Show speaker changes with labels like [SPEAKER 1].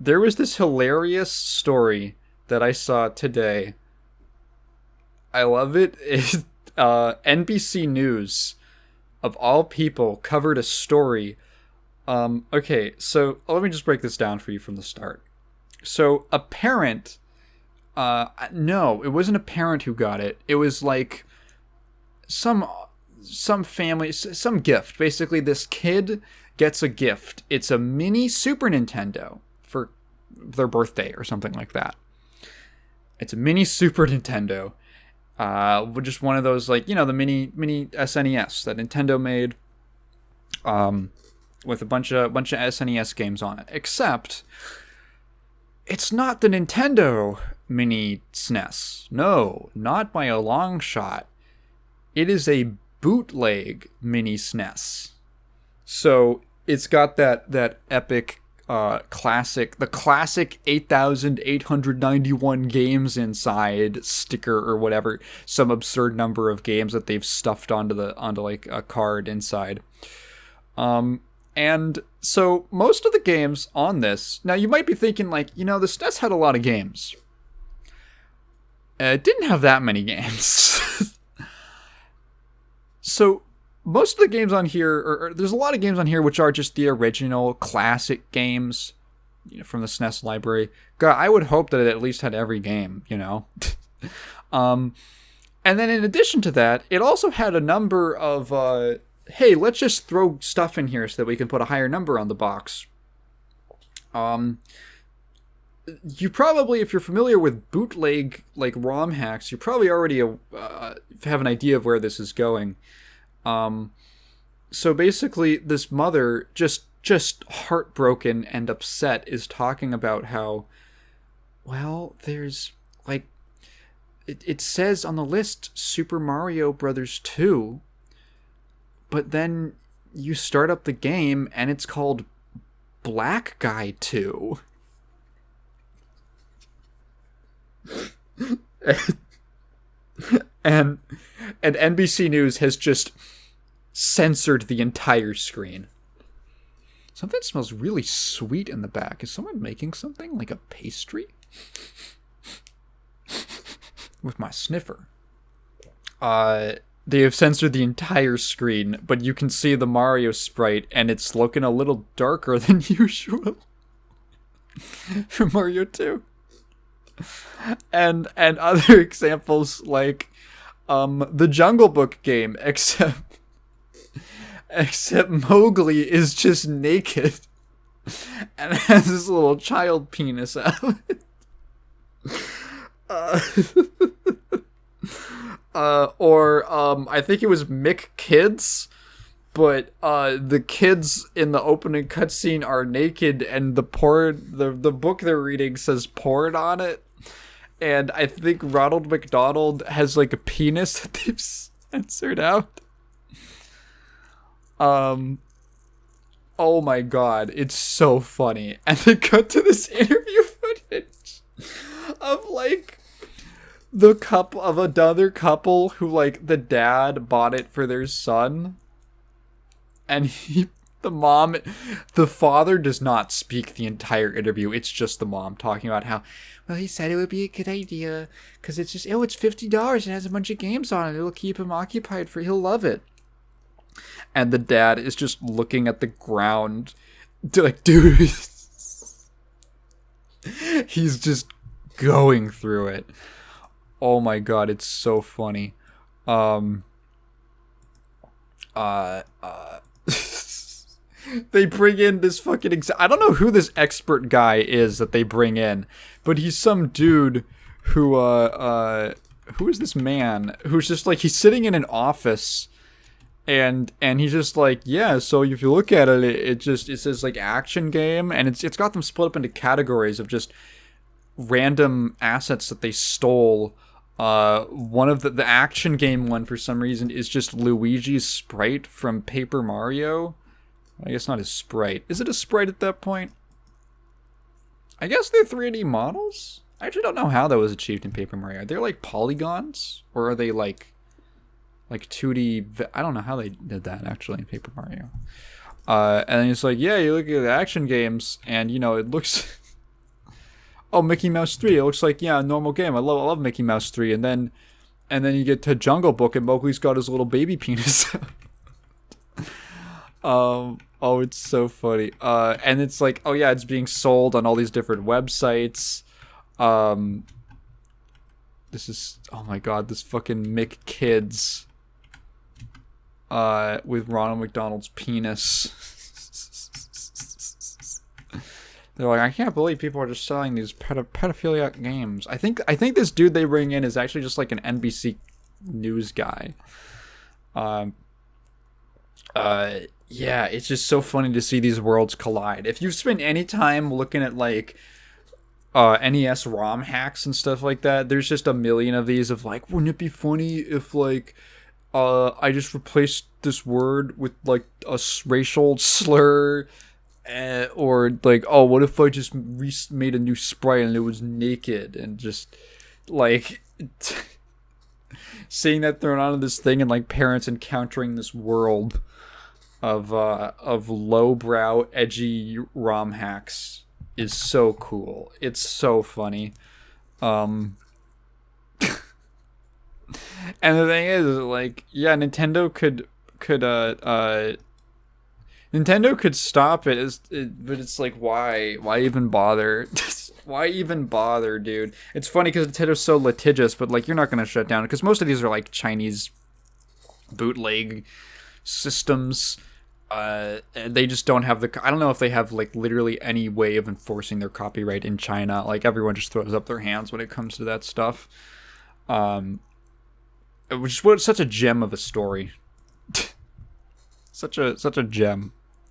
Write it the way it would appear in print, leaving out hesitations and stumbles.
[SPEAKER 1] There was this hilarious story that I saw today. I love it. NBC News, of all people, covered a story. Okay, so let me just break this down for you from the start. So a parent, no, it wasn't a parent who got it. It was like some family, some gift. Basically, this kid gets a gift. It's a mini Super Nintendo for their birthday or something like that. It's a mini Super Nintendo. Just one of those, like, the mini SNES that Nintendo made, with a bunch of SNES games on it. Except, it's not the Nintendo mini SNES. No, not by a long shot. It is a bootleg mini SNES. So it's got that epic classic 8,891 games inside sticker or whatever, some absurd number of games that they've stuffed onto like a card inside. And so most of the games on this, now you might be thinking, like, the SNES had a lot of games. It didn't have that many games. So most of the games on here, or there's a lot of games on here which are just the original classic games, from the SNES library. God, I would hope that it at least had every game, And then in addition to that, it also had a number of, hey, let's just throw stuff in here so that we can put a higher number on the box. You probably, if you're familiar with bootleg, like, ROM hacks, you probably already have an idea of where this is going. So basically, this mother, just heartbroken and upset, is talking about how, well, there's, like, it says on the list Super Mario Brothers 2, but then you start up the game and it's called Black Guy 2. and NBC News has just censored the entire screen. Something smells really sweet in the back. Is someone making something, like a pastry? With my sniffer. They have censored the entire screen, but you can see the Mario sprite, and it's looking a little darker than usual. For Mario 2. And other examples, like the Jungle Book game, except Mowgli is just naked and has this little child penis out. Or I think it was Mick Kids, but the kids in the opening cutscene are naked, and the book they're reading says porn on it. And I think Ronald McDonald has, like, a penis that they've censored out. Oh my god, it's so funny. And they cut to this interview footage of, like, the couple of another couple who, like, the dad bought it for their son, and the father does not speak the entire interview. It's just the mom talking about how, well, he said it would be a good idea because it's just, it's $50. It has a bunch of games on it. It'll keep him occupied he'll love it. And the dad is just looking at the ground, like, dude, he's just going through it. Oh my god, it's so funny. They bring in this fucking I don't know who this expert guy is that they bring in, but he's some dude who is this man who's just, like, he's sitting in an office, and he's just like, yeah, so if you look at it, it says, like, action game, and it's got them split up into categories of just random assets that they stole. One of the action game one, for some reason, is just Luigi's sprite from Paper Mario. I guess not his sprite. Is it a sprite at that point? I guess they're 3D models? I actually don't know how that was achieved in Paper Mario. Are they, like, polygons? Or are they, like 2D... I don't know how they did that, actually, in Paper Mario. And then it's like, yeah, you look at the action games, and, it looks... oh, Mickey Mouse 3. It looks like, yeah, a normal game. I love Mickey Mouse 3. And then you get to Jungle Book and Mowgli's got his little baby penis. Oh, it's so funny. And it's like, oh yeah, it's being sold on all these different websites. This is, oh my god, this fucking Mick Kids with Ronald McDonald's penis. They're like, I can't believe people are just selling these pedophiliac games. I think this dude they bring in is actually just like an NBC News guy. Yeah, it's just so funny to see these worlds collide. If you've spent any time looking at like NES ROM hacks and stuff like that, there's just a million of these of like, wouldn't it be funny if like I just replaced this word with like a racial slur, or like, oh, what if I just made a new sprite and it was naked, and just like seeing that thrown onto this thing, and like parents encountering this world of lowbrow, edgy ROM hacks is so cool. It's so funny. And the thing is, like, yeah, Nintendo could stop it, but it's like, why even bother? Why even bother, dude? It's funny because Nintendo's so litigious, but like, you're not gonna shut down, because most of these are like Chinese bootleg systems. They just don't have I don't know if they have like literally any way of enforcing their copyright in China. Like, everyone just throws up their hands when it comes to that stuff. Which was such a gem of a story. such a gem.